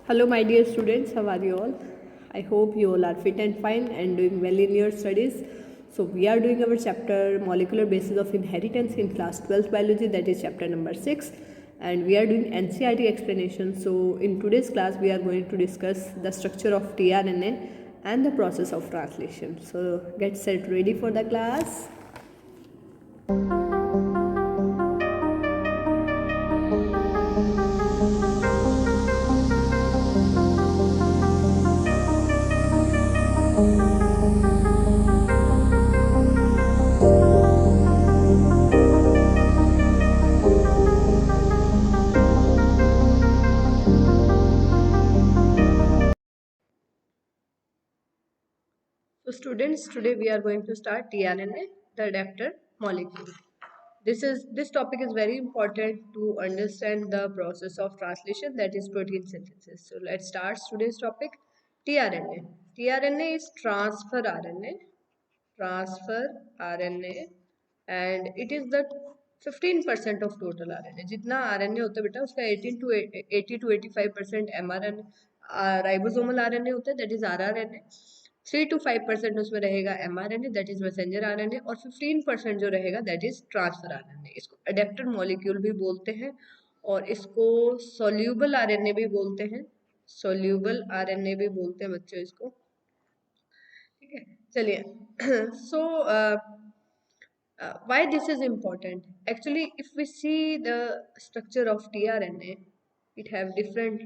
Hello, my dear students, how are you all? I hope you all are fit and fine and doing well in your studies. So, we are doing our chapter Molecular Basis of Inheritance in class 12th biology, that is chapter number 6, and we are doing NCERT explanation. So, in today's class, we are going to discuss the structure of tRNA and the process of translation. So, get set ready for the class. So students, today we are going to start tRNA, the adapter molecule. This topic is very important to understand the process of translation, that is protein synthesis. So let's start today's topic, tRNA. tRNA is transfer RNA, and it is the 15% of total RNA. जितना RNA होता है बेटा उसका 80 to 85% mRNA ribosomal RNA होता है, that is rRNA. 3 to 5% उसमें रहेगा mRNA, that is messenger RNA, और 15% जो रहेगा that is ट्रांसफर RNA. इसको अडेप्टर मॉलिक्यूल भी बोलते हैं और इसको सोल्यूबल RNA भी बोलते हैं. सोल्यूबल RNA भी बोलते हैं बच्चों इसको. ठीक है, चलिए. So why this is important? Actually, if we see the structure of tRNA, it have different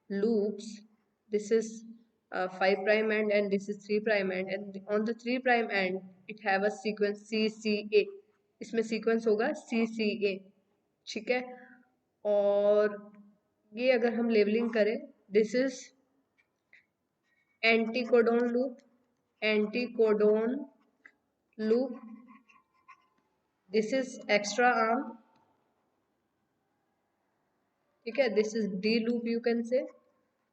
loops. This is 5 prime end and this is 3 prime end, and on the 3 prime end it have a sequence CCA. इसमें sequence होगा CCA. ठीक है, और ये अगर हम labelling करें, this is anticodon loop, this is extra arm. ठीक है, this is D loop you can say,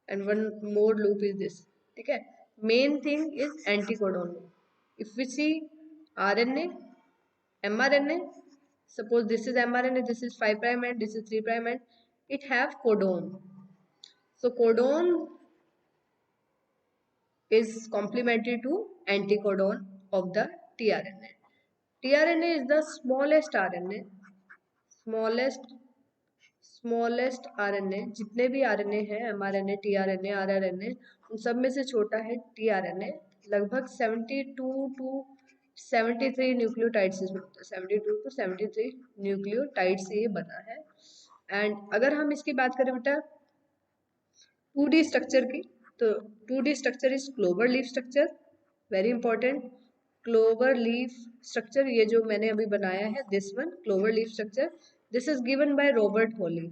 and one more loop is this. ठीक है, main thing is anticodon loop. If we see RNA, mRNA, suppose this is mRNA, this is 5 prime end, this is 3 prime end, it have codon. So codon is complementary to anticodon of the tRNA. tRNA is the smallest RNA, smallest RNA. जितने भी RNA है, mRNA, tRNA, rRNA, उन सब में से छोटा है tRNA. लगभग 72 to 73 न्यूक्लियोटाइड से बनता है, 72 to 73 न्यूक्लियोटाइड से ये बना है. एंड अगर हम इसकी बात करें बेटा 2D स्ट्रक्चर की, तो 2D structure is clover leaf structure. Very important, clover leaf structure, ये जो मैंने अभी बनाया है, this one clover leaf structure. This is given by Robert Holi.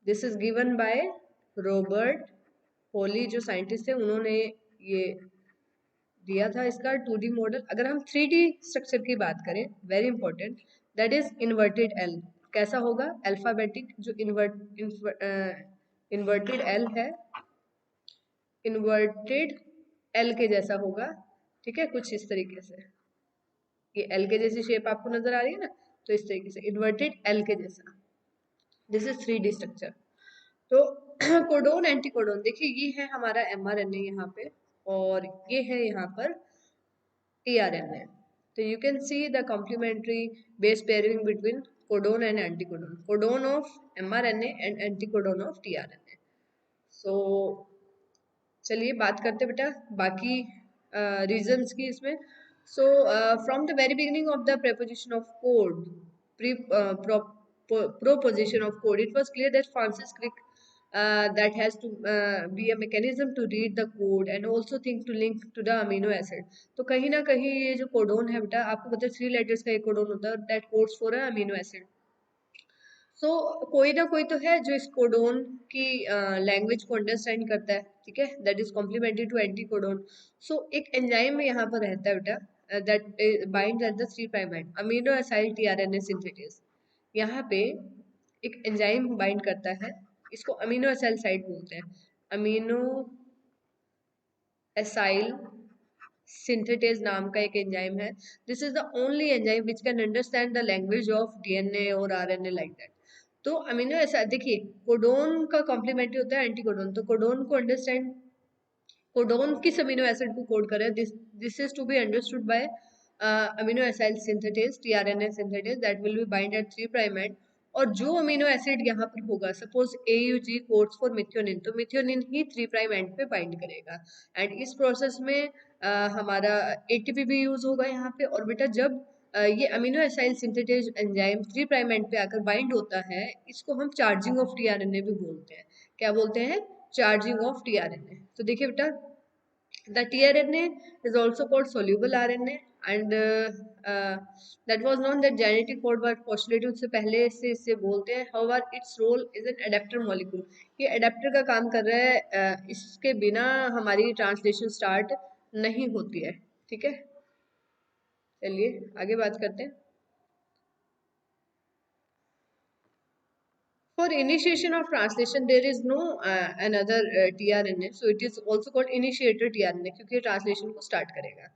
This is given by Robert Holi, जो साइंटिस्ट है, उन्होंने ये दिया था इसका 2D मॉडल. अगर हम 3D स्ट्रक्चर की बात करें, very important, that is inverted L. कैसा होगा? अल्फाबेटिक, जो इन्वर्टेड एल है, इन्वर्टेड एल के जैसा होगा. ठीक है, कुछ इस तरीके से, ये एल के जैसी शेप आपको नजर आ रही है ना, तो इस तरीके से इन्वर्टेड एल के जैसा. This is 3D structure. तो कोडोन एंटीकोडोन, देखिए ये है हमारा mRNA यहाँ पे, और ये है यहाँ पर tRNA. तो you can see the complementary base pairing between codon and anticodon, codon of mRNA and anticodon of tRNA. So चलिए बात करते बेटा बाकी रीजंस की इसमें. So from the very beginning of the preposition of code, proposition of code, it was clear that Francis Crick that has to be a mechanism to read the code and also think to link to the amino acid. तो कहीं ना कहीं ये जो codon है बेटा, आपको पता है 3 लेटर्स का एक कोडोन होता है, that codes for a amino acid. सो कोई ना कोई तो है जो इस कोडोन की लैंग्वेज को अंडरस्टैंड करता है. ठीक है, that is complementary to anti codon. So एक एंजाइम यहाँ पर रहता है बेटा, that binds at the 3 prime end, amino acyl tRNA synthetase. यहाँ पे एक एंजाइम बाइंड करता है, इसको अमीनो एसाइल साइट बोलते हैं, अमीनो एसाइल सिंथेटेज नाम का एक एंजाइम है. This is the only enzyme which can understand the language of DNA और RNA लाइक दैट. तो अमीनो एसिड देखिए, कोडोन का कॉम्प्लीमेंट्री होता है एंटीकोडोन। तो कोडोन को अंडरस्टैंड, कोडोन किस अमीनो एसिड को कोड करे, this is to be understood by amino acid synthetase, tRNA synthetase that will be bind at 3 prime end. और जो अमीनो एसिड यहाँ पर होगा, suppose AUG codes for methionine, तो मिथ्योनिन ही 3 प्राइम एंड पे bind करेगा। And इस process में हमारा ATP भी यूज होगा यहाँ पे। और बेटा जब ये amino acyl synthetase enzyme 3 prime and पे आकर बाइंड होता है, इसको हम चार्जिंग ऑफ टीआरएनए भी बोलते हैं। क्या बोलते हैं? Charging of tRNA. तो देखिए बेटा, the tRNA is also called soluble RNA and that was known that genetic code was postulated, उससे पहले से इसे बोलते हैं। however its role is an adapter molecule, ये adapter का काम कर रहा है, इसके बिना हमारी ट्रांसलेशन स्टार्ट नहीं होती है। ठीक है, चलिए आगे बात करते हैं। For initiation of translation, there is no another tRNA, so it is also called initiator tRNA, क्योंकि ट्रांसलेशन को स्टार्ट करेगा।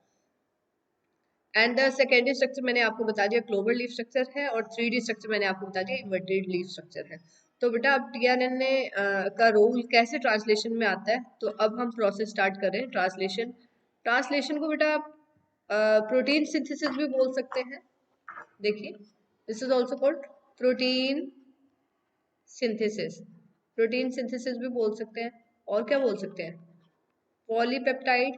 एंड द सेकेंडरी स्ट्रक्चर मैंने आपको बता दिया क्लोवर लीफ स्ट्रक्चर है, और 3D स्ट्रक्चर मैंने आपको बता दिया इन्वर्टेड लीफ स्ट्रक्चर है। तो बेटा अब टीआरएनए का रोल कैसे ट्रांसलेशन में आता है, तो अब हम प्रोसेस स्टार्ट करें ट्रांसलेशन। ट्रांसलेशन को बेटा आप प्रोटीन सिंथेसिस भी बोल सकते हैं। देखिए, this is also called protein synthesis, protein synthesis भी बोल सकते हैं। और क्या बोल सकते हैं? पॉलीपेप्टाइड,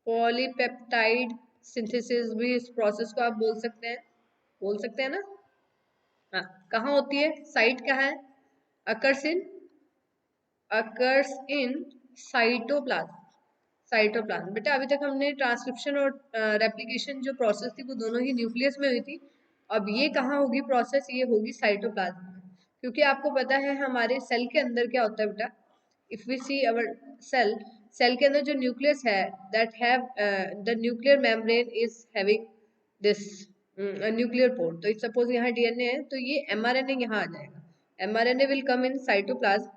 पॉलीपेप्टाइड सिंथेसिस भी इस प्रोसेस को आप बोल सकते हैं, बोल सकते हैं ना। हाँ, कहाँ होती है, साइट कहाँ है? Occurs in, occurs in cytoplasm, cytoplasm. बेटा अभी तक हमने ट्रांसक्रिप्शन और रेप्लिकेशन जो प्रोसेस थी वो दोनों ही न्यूक्लियस में हुई थी। अब ये कहाँ होगी प्रोसेस? ये होगी साइटोप्लाज्म में। क्योंकि आपको पता है हमारे सेल के अंदर क्या होता है बेटा, if we see our cell, cell के अंदर जो न्यूक्लियस है, that have the nuclear membrane is having this nuclear port. तो इफ सपोज यहाँ डीएनए है, तो ये एमआरएनए यहाँ आ जाएगा। MRNA will come in cytoplasm,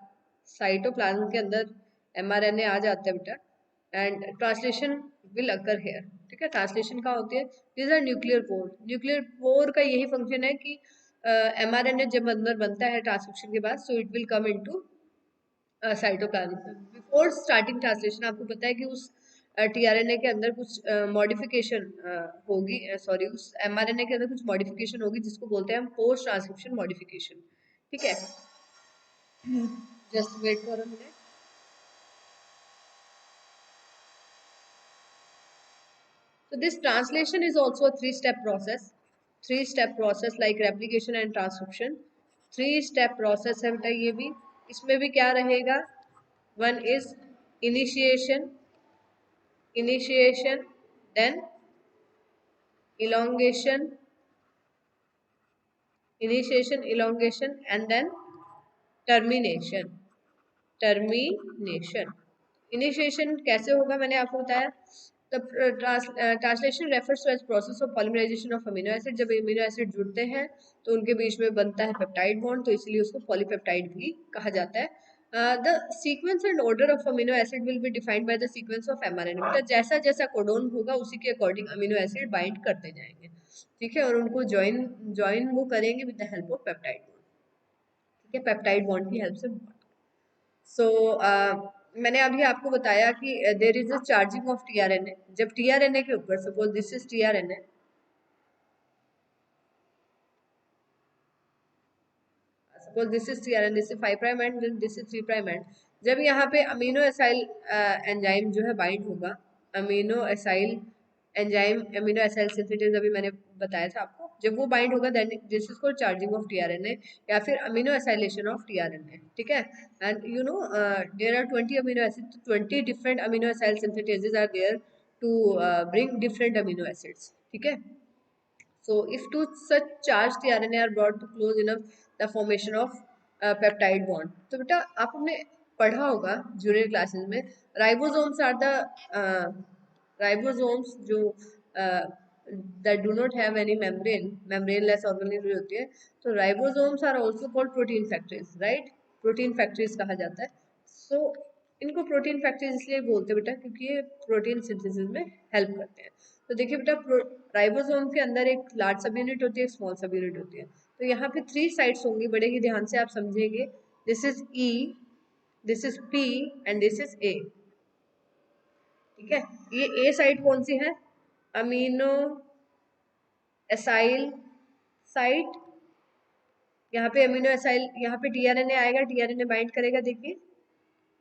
cytoplasm के अंदर एमआरएनए आ जाता है बेटा, and translation will occur here. ठीक है, ट्रांसलेशन कहाँ होती है? This are nuclear pore. Nuclear pore का यही फंक्शन है कि एमआरएनए जब अंदर बनता है ट्रांसक्रिप्शन के बाद, सो it will come into cytoplasm. Before starting translation आपको पता है कि उस टीआरएनए के अंदर कुछ मॉडिफिकेशन होगी, सॉरी उस एमआरएनए के अंदर कुछ मॉडिफिकेशन होगी, जिसको बोलते हैं हम पोस्ट ट्रांसक्रिप्शन मॉडिफिकेशन। ठीक है, just wait for a minute. So this translation is also a three-step process. Three-step process like replication and transcription. Three-step process है बेटा ये भी। इसमें भी क्या रहेगा? One is initiation, initiation, then elongation, initiation, elongation, and then termination, termination. Initiation कैसे होगा मैंने आपको बताया। The translation refers to as process of polymerization of amino acid. जब अमीनो एसिड जुड़ते हैं तो उनके बीच में बनता है पेप्टाइड बॉन्ड, तो इसलिए उसको पॉलीपेप्टाइड भी कहा जाता है। The sequence and order of amino acid will be defined by the sequence of mRNA. मतलब जैसा जैसा कोडोन होगा उसी के अकॉर्डिंग अमीनो एसिड बाइंड करते जाएंगे। ठीक है, और उनको ज्वाइन ज्वाइन वो करेंगे with the help of peptide bond. ठीक है, पेप्टाइड बॉन्ड की हेल्प से। सो मैंने अभी आपको बताया कि there is a charging of tRNA. जब टीआरएनए के ऊपर, suppose this is tRNA, suppose this is tRNA, this is 5 prime and this is 3 prime and. जब यहाँ पे अमीनो एसाइल एंजाइम जो है बाइंड होगा, amino acyl enzyme, amino acyl synthetase अभी मैंने बताया था आपको, जब वो बाइंड होगा then this is called charging of tRNA या फिर अमीनो एसाइलेशन ऑफ टीआरएनए। ठीक है, and you know there are 20 amino acid, 20 different amino acyl synthetases are there to bring different amino acids. ठीक है, so if two such charged tRNA are brought to close enough, the formation of peptide bond। तो बेटा आपने पढ़ा होगा junior classes में, ribosomes are the ribosomes जो that do not have any membrane, membraneless organelle होती है, तो ribosomes are also called protein factories, right? Protein factories कहा जाता है। सो इनको प्रोटीन फैक्टरीज इसलिए बोलते हैं बेटा क्योंकि ये प्रोटीन सिंथेसिस में हेल्प करते हैं। तो देखिए बेटा, राइबोसोम के अंदर एक लार्ज सब यूनिट होती है, एक स्मॉल सब यूनिट होती है। तो यहाँ पे 3 साइड्स होंगी, बड़े ही ध्यान से आप समझेंगे। This is E, this is P and this is A। ठीक है, ये A साइड कौन सी है? Amino acyl site. यहाँ पे अमीनो एसाइल, यहाँ पे टीआरएनए आएगा, टीआरएनए बाइंड करेगा। देखिए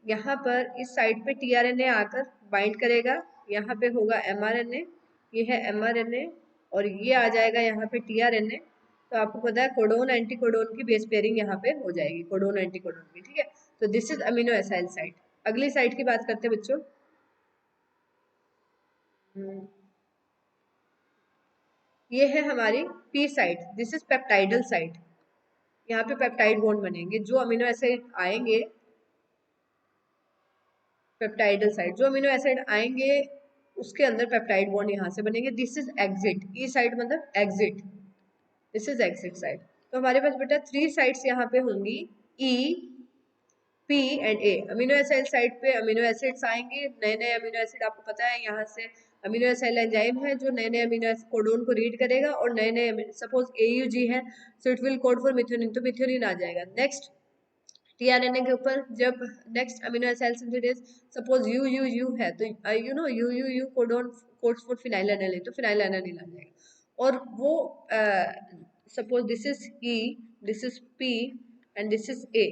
यहाँ पर इस साइड पे टीआरएनए आकर बाइंड करेगा, यहाँ पे होगा एमआरएनए, ये है एमआरएनए, और ये आ जाएगा यहाँ पे टीआरएनए। तो आपको पता है कोडोन एंटी कोडोन की बेस पेयरिंग यहाँ पे हो जाएगी, कोडोन एंटी कोडोन की। ठीक है, तो this is amino acyl site. अगली साइट की बात करते हैं बच्चों। ये है हमारी P site, this is peptidyl site. यहाँ पे पेप्टाइड बॉन्ड बनेंगे, जो अमीनो एसिड आएंगे, पेप्टाइडल साइड, जो अमीनो एसिड आएंगे उसके अंदर पेप्टाइड बॉन्ड यहाँ से बनेंगे। This is exit, E side मतलब exit, this is exit side. तो हमारे पास बेटा 3 साइड्स यहाँ पे होंगी, E, P and A. Amino acid side पे अमीनो एसिड्स आएंगे, नए नए अमीनो एसिड, आपको पता है यहाँ से अमीनो एसिड एंजाइम है जो नए नए अमीनो एसिड कोडोन को रीड करेगा, और नए नए, सपोज AUG है so it will code for methionine, तो मिथ्योनिन आ जाएगा। नेक्स्ट टीआरएनए के ऊपर जब next amino acid synthesis, suppose U है तो you know U codon codes for phenylalanine, तो फिनाइलएनालिन आ जाएगा। और वो suppose this is E, this is P and this is A,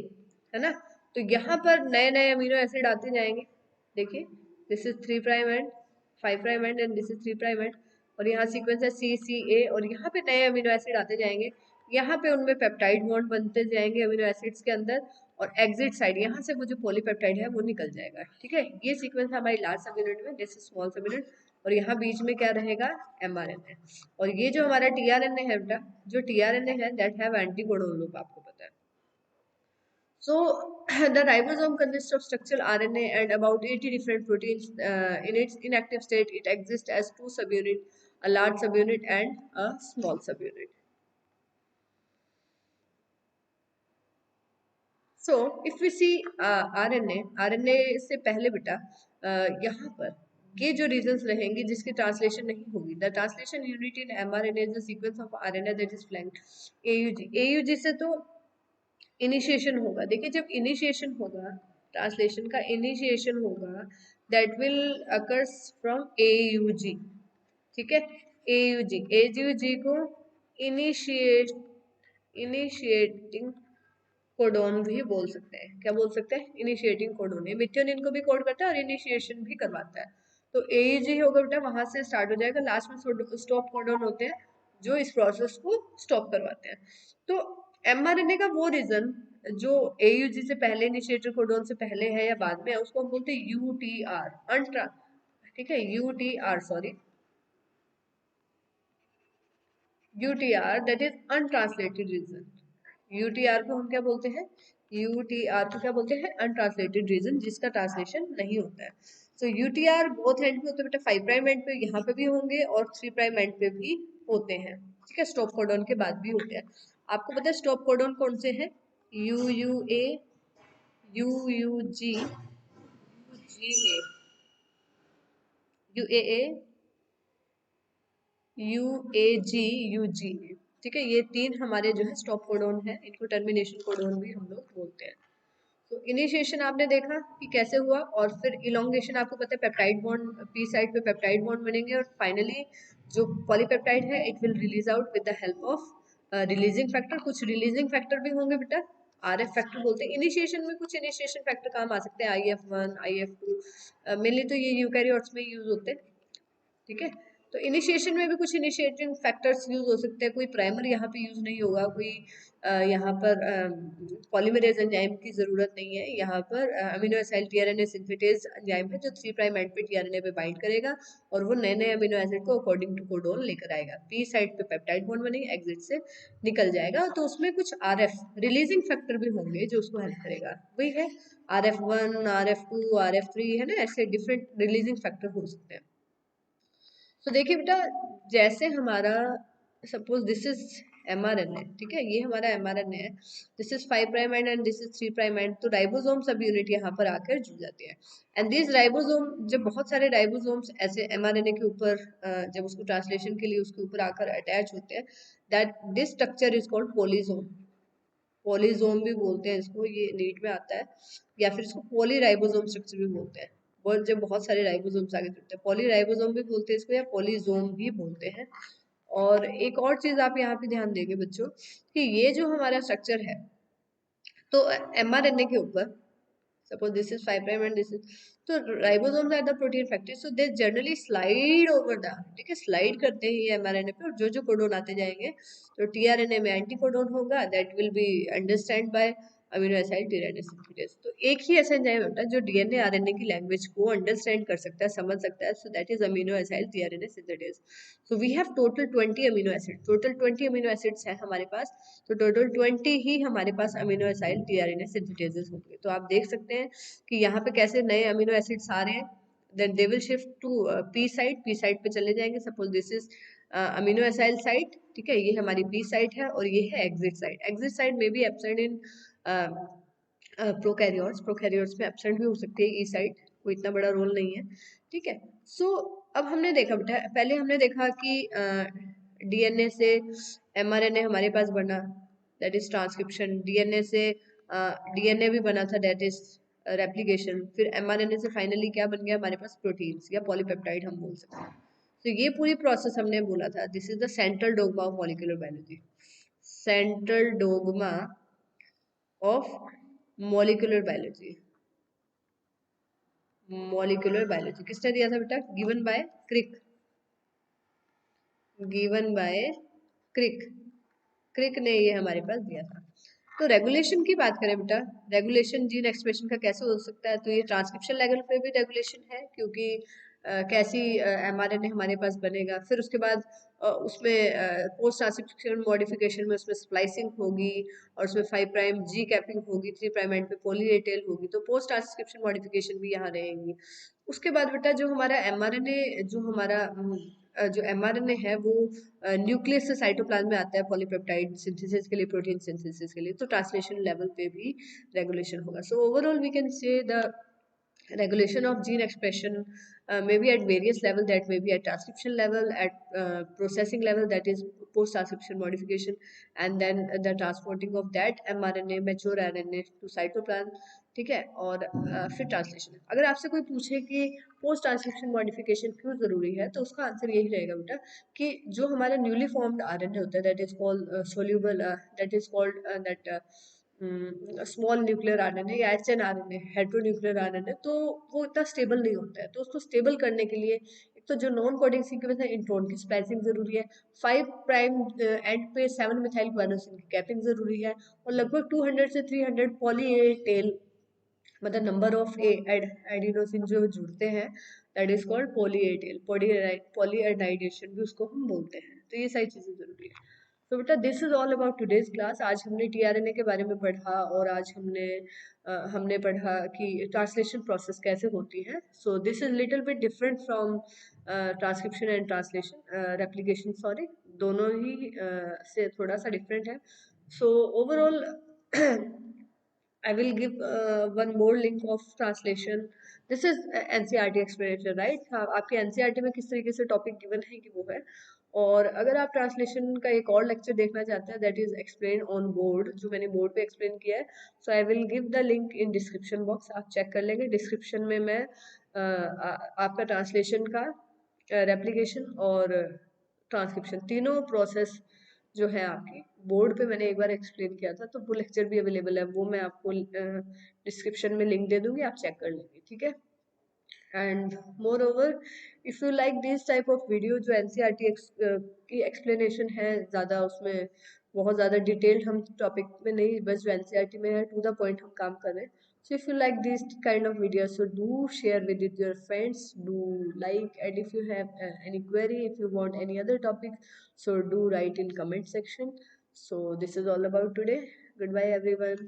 है ना। तो यहाँ पर नए नए अमीनो एसिड आते जाएंगे। देखिए this is 3 prime and 5 prime and this is 3 prime end, और यहाँ सीक्वेंस है CCA, और यहाँ पे नए अमीनो एसिड आते जाएंगे। यहाँ पे उनमें पेप्टाइड बॉन्ड बनते जाएंगे अमीनो एसिड्स के अंदर, और एग्जिट साइड यहाँ से वो जो पॉलीपेप्टाइड है वो निकल जाएगा। ठीक है, ये सीक्वेंस है हमारी लार्ज सब यूनिट में, दिस इज स्मॉल सब यूनिट, और यहाँ बीच में क्या रहेगा? mRNA। और ये जो हमारा टीआरएनए है बेटा, जो टीआरएनए है दैट हैव एंटीकोडोन लूप, आपको पता है। So the ribosome consists of structural RNA and about 80 different proteins. In its inactive state, it exists as 2 subunits, a large subunit and a small subunit. So if we see RNA से पहले बेटा यहाँ पर ये जो regions रहेंगी जिसकी translation नहीं होगी, the translation unit in mRNA is the sequence of RNA that is flanked AUG से तो इनिशिएशन होगा। देखिए जब इनिशिएशन होगा, ट्रांसलेशन का इनिशिएशन होगा, that will occurs from AUG। ठीक है, AUG को इनिशिएटिंग कोडोन भी बोल सकते हैं। क्या बोल सकते हैं? Initiating codon. ये मिथ्योनिन को भी कोड करता है और इनिशिएशन भी करवाता है। तो AUG होगा बेटा, वहां से स्टार्ट हो जाएगा, लास्ट में स्टॉप कोडोन होते हैं जो इस प्रोसेस को स्टॉप करवाते हैं। तो mRNA का वो रीजन जो AUG से पहले, इनिशिएटर कोडोन से पहले है या बाद में है, उसको हम बोलते हैं UTR, ठीक है, UTR, sorry, UTR that is untranslated region. UTR को हम क्या बोलते हैं? UTR को क्या बोलते हैं? अनट्रांसलेटेड रीजन, जिसका ट्रांसलेशन नहीं होता है। तो UTR बोथ एंड पे होते हैं बेटा, 5 प्राइम एंड पे यहाँ पे भी होंगे और 3 प्राइम एंड पे भी होते हैं। ठीक है, स्टॉप कोडोन के बाद भी होते हैं। आपको पता है स्टॉप कोडोन कौन से हैं? UUA, UUG, UGA, UAA, UAG, UGA। ठीक है, ये 3 हमारे जो है स्टॉप कोडोन है, इनको टर्मिनेशन कोडोन भी हम लोग बोलते हैं। तो इनिशिएशन आपने देखा कि कैसे हुआ, और फिर इलोंगेशन आपको पता है पेप्टाइड बॉन्ड, पी साइड पे पेप्टाइड बॉन्ड बनेंगे, और फाइनली जो पॉलीपेप्टाइड है it will release out with the help of releasing factor. कुछ रिलीजिंग फैक्टर भी होंगे बेटा, RF फैक्टर बोलते हैं। इनिशिएशन में कुछ इनिशिएशन फैक्टर काम आ सकते हैं, IF1, IF2, मेनली तो ये यूकैरियोट्स में यूज होते हैं। ठीक है, तो इनिशिएशन में भी कुछ इनिशिएटिंग फैक्टर्स यूज हो सकते हैं, कोई प्राइमर यहाँ पे यूज नहीं होगा, कोई यहाँ पर पॉलीमरेज एंजाइम की जरूरत नहीं है। यहाँ पर amino acid tRNA synthetase enzyme है जो 3 प्राइम एंड पे टीआरएनए पे बाइंड करेगा, और वो नए नए अमीनो एसिड को अकॉर्डिंग टू कोडोन लेकर आएगा। पी साइड पे पेप्टाइड बॉन्ड बनेगा, एग्जिट से निकल जाएगा। तो उसमें कुछ RF रिलीजिंग फैक्टर भी होंगे जो उसको हेल्प करेगा, वही है RF1, RF2, RF3, है ना, ऐसे डिफरेंट रिलीजिंग फैक्टर हो सकते हैं। तो देखिए बेटा, जैसे हमारा सपोज दिस इज mRNA, ठीक है, ये हमारा mRNA है। This is 5 prime and this is 3 prime and. तो राइबोसोम सब यूनिट यहाँ पर आकर जुड़ जाते हैं। एंड दिस राइबोसोम, जब बहुत सारे राइबोसोम्स ऐसे mRNA के ऊपर जब उसको ट्रांसलेशन के लिए उसके ऊपर आकर अटैच होते हैं, that this structure is called polysome. Polysome भी बोलते हैं इसको, ये नीट में आता है, या फिर इसको पॉलीराइबोसोम स्ट्रक्चर भी बोलते हैं। और जब बहुत सारे राइबोसोम्स आगे जुड़ते हैं, पॉलीराइबोसोम भी बोलते हैं इसको या पॉलीजोम भी बोलते हैं। और एक और चीज आप यहाँ पे ध्यान देंगे बच्चों, कि ये जो हमारा स्ट्रक्चर है, तो mRNA के ऊपर, suppose this is 5 prime and this is, तो ribosomes are the protein factories, so they generally slide over the, ठीक है, स्लाइड करते हैं ये mRNA पे, और जो जो कोडोन आते जाएंगे, तो tRNA में एंटी कोडोन होगा, that will be understand by amino acid tRNA synthesis. तो एक ही ऐसा एंजाइम होता है जो डीएनए आरएनए की लैंग्वेज को अंडरस्टैंड कर सकता है, समझ सकता है, so that is amino acid tRNA synthesis. So we have total 20 amino acid, total 20 amino acids हैं हमारे पास। तो टोटल 20 ही हमारे पास अमीनो एसिड टीआरएनए सिंथेसिस होंगे। तो आप देख सकते हैं कि यहाँ पे कैसे नए अमीनो एसिड्स आ रहे हैं, then they will shift to P side पे चले जाएंगे। Suppose this is amino acyl site, ठीक है, ये हमारी पी साइट है, और ये है एग्जिट साइट। एग्जिट साइट में भी एब्सेंट इन प्रोकैरियोट्स में एब्सेंट भी हो सकती है ई साइट, कोई इतना बड़ा रोल नहीं है, ठीक है। सो अब हमने देखा बेटा, पहले हमने देखा कि डीएनए से एमआरएनए हमारे पास बना, दैट इज ट्रांसक्रिप्शन। डीएनए से डीएनए भी बना था, दैट इज रेप्लिकेशन। फिर एमआरएनए से फाइनली क्या बन गया हमारे पास, प्रोटीन्स या पॉलीपेप्टाइड हम बोल सकते हैं। तो ये पूरी प्रोसेस हमने बोला था, this is the central dogma of molecular biology. Central dogma of molecular biology. Molecular biology किसने दिया था बेटा, given by Crick, given by Crick, Crick ने ये हमारे पास दिया था। तो रेगुलेशन की बात करें बेटा, रेगुलेशन जीन एक्सप्रेशन का कैसे हो सकता है, तो ये ट्रांसक्रिप्शन लेवल पे भी रेगुलेशन है, क्योंकि कैसी एमआरएनए हमारे पास बनेगा। फिर उसके बाद उसमें पोस्ट ट्रांसक्रिप्शन मॉडिफिकेशन में उसमें स्प्लाइसिंग होगी, और उसमें 5 प्राइम जी कैपिंग होगी, 3 प्राइम एंड पे पॉली ए टेल होगी, तो पोस्ट ट्रांसक्रिप्शन मॉडिफिकेशन भी यहाँ रहेंगी। उसके बाद बेटा जो हमारा एमआरएनए, जो हमारा जो एमआरएनए है वो न्यूक्लियस से साइटोप्लाज्म में आता है पॉलीपेप्टाइड सिंथेसिस के लिए, प्रोटीन सिंथेसिस के लिए, तो ट्रांसलेशन लेवल पे भी रेगुलेशन होगा। So overall we can say the regulation of gene expression may be at various level, that may be at transcription level, at processing level, that is post transcription modification, and then the transporting of that mRNA mature RNA to cytoplasm, ठीक है। और फिर translation. अगर आपसे कोई पूछे कि post transcription modification क्यों जरूरी है, तो उसका आंसर यही रहेगा बेटा कि जो हमारा न्यूली फॉर्म्ड आरएनए होता है, that is called soluble, that is called that small nuclear RNA या एचएनआरएनए, हेटेरोन्यूक्लियर आरएनए, तो वो इतना स्टेबल नहीं होता है। तो उसको स्टेबल करने के लिए एक तो जो नॉन कोडिंग सीक्वेंस है, इंट्रोन की स्प्लाइसिंग जरूरी है, 5 प्राइम एंड पे 7 मिथाइल गुआनोसिन की कैपिंग जरूरी है, और लगभग 200 से 300 पॉली ए टेल, मतलब नंबर ऑफ एडिनोसिन जो जुड़ते हैं, that is called poly A tail, poly adenylation भी उसको हम बोलते हैं। तो ये सारी चीजें जरूरी है। तो बेटा this is all about today's class. आज हमने टीआरएनए के बारे में पढ़ा, और आज हमने पढ़ा कि ट्रांसलेशन प्रोसेस कैसे होती है। So this is little bit different from transcription and translation, replication sorry, दोनों ही से थोड़ा सा डिफरेंट है। So overall I will give one more link of translation. This is NCERT explanation, right? हाँ, आपके NCERT में किस तरीके से टॉपिक गिवन है कि वो है। और अगर आप ट्रांसलेशन का एक और लेक्चर देखना चाहते हैं, that is explain on board, जो मैंने बोर्ड पे एक्सप्लेन किया है, so I will give the link in description box, आप चेक कर लेंगे। डिस्क्रिप्शन में मैं आपका ट्रांसलेशन का, रेप्लिकेशन और ट्रांसक्रिप्शन तीनों प्रोसेस जो है आपकी बोर्ड पे मैंने एक बार एक्सप्लेन किया था, तो वो लेक्चर भी अवेलेबल है, वो मैं आपको डिस्क्रिप्शन में लिंक दे दूंगी, आप चेक कर लेंगे, ठीक है। And more over, if you like this type of video, जो एनसीईआरटी की एक्सप्लेनेशन है ज़्यादा, उसमें बहुत ज़्यादा डिटेल्ड हम टॉपिक में नहीं, बस जो एनसीईआरटी में है टू द पॉइंट हम काम कर रहे हैं। So if you like this kind of videos, so do share with it your friends, do like, and if you have any query, if you want any other topic, so do write in comment section. So this is all about today. Goodbye everyone.